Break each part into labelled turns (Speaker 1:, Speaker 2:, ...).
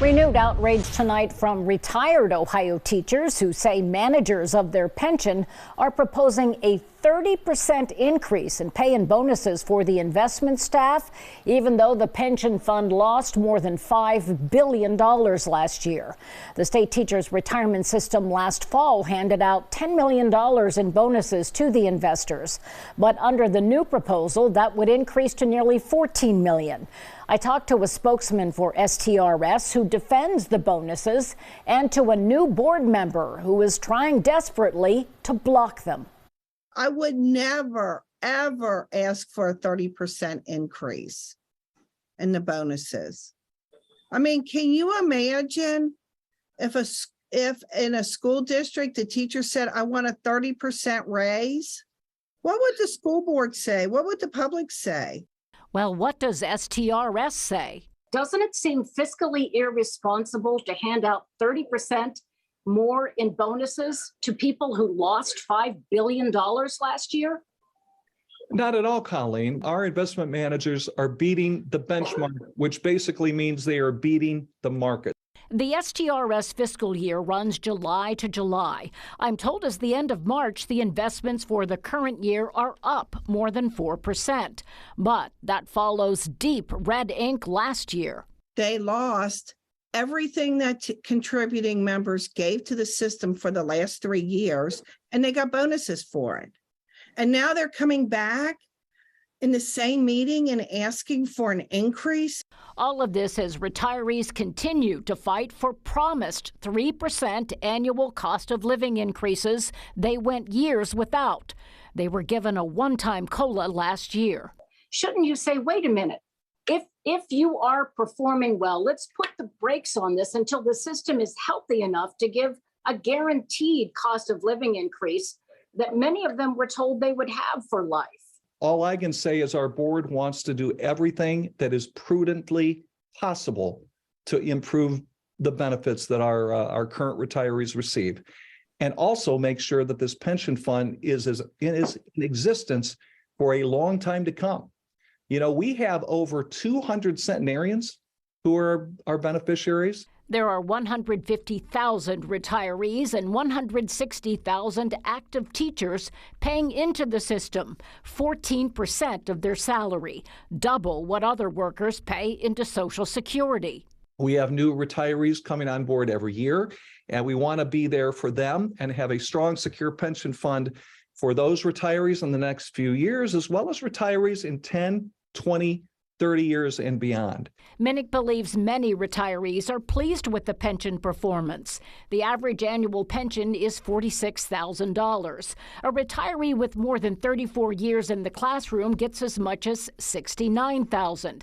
Speaker 1: Renewed outrage tonight from retired Ohio teachers who say managers of their pension are proposing a 30% increase in pay and bonuses for the investment staff, even though the pension fund lost more than $5 billion last year. The state teachers' retirement system last fall handed out $10 million in bonuses to the investors. But under the new proposal, that would increase to nearly $14 million. I talked to a spokesman for STRS who defends the bonuses and to a new board member who is trying desperately to block them.
Speaker 2: I would never, ever ask for a 30% increase in the bonuses. I mean, can you imagine if in a school district, the teacher said, I want a 30% raise? What would the school board say? What would the public say?
Speaker 1: Well, what does STRS say?
Speaker 3: Doesn't it seem fiscally irresponsible to hand out 30% more in bonuses to people who lost $5 billion last year?
Speaker 4: Not at all, Colleen. Our investment managers are beating the benchmark, which basically means they are beating the market.
Speaker 1: The STRS fiscal year runs July to July. I'm told as the end of March, the investments for the current year are up more than 4%. But that follows deep red ink last year.
Speaker 2: They lost everything that contributing members gave to the system for the last 3 years, and they got bonuses for it. And now they're coming back in the same meeting and asking for an increase.
Speaker 1: All of this as retirees continue to fight for promised 3% annual cost of living increases they went years without. They were given a one-time COLA last year.
Speaker 3: Shouldn't you say, wait a minute, if you are performing well, let's put the brakes on this until the system is healthy enough to give a guaranteed cost of living increase that many of them were told they would have for life.
Speaker 4: All I can say is our board wants to do everything that is prudently possible to improve the benefits that our current retirees receive, and also make sure that this pension fund is in existence for a long time to come. You know, we have over 200 centenarians who are our beneficiaries.
Speaker 1: There are 150,000 retirees and 160,000 active teachers paying into the system, 14% of their salary, double what other workers pay into Social Security.
Speaker 4: We have new retirees coming on board every year, and we want to be there for them and have a strong, secure pension fund for those retirees in the next few years, as well as retirees in 10, 20, 30 years and beyond.
Speaker 1: Minnick believes many retirees are pleased with the pension performance. The average annual pension is $46,000. A retiree with more than 34 years in the classroom gets as much as $69,000.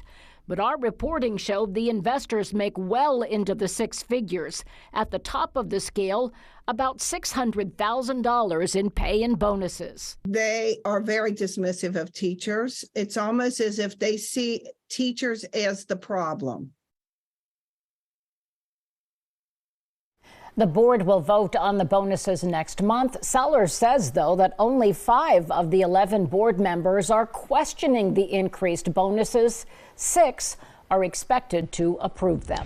Speaker 1: But our reporting showed the investors make well into the six figures. At the top of the scale, about $600,000 in pay and bonuses.
Speaker 2: They are very dismissive of teachers. It's almost as if they see teachers as the problem.
Speaker 1: The board will vote on the bonuses next month. Sellers says, though, that only 5 of the 11 board members are questioning the increased bonuses. 6 are expected to approve them.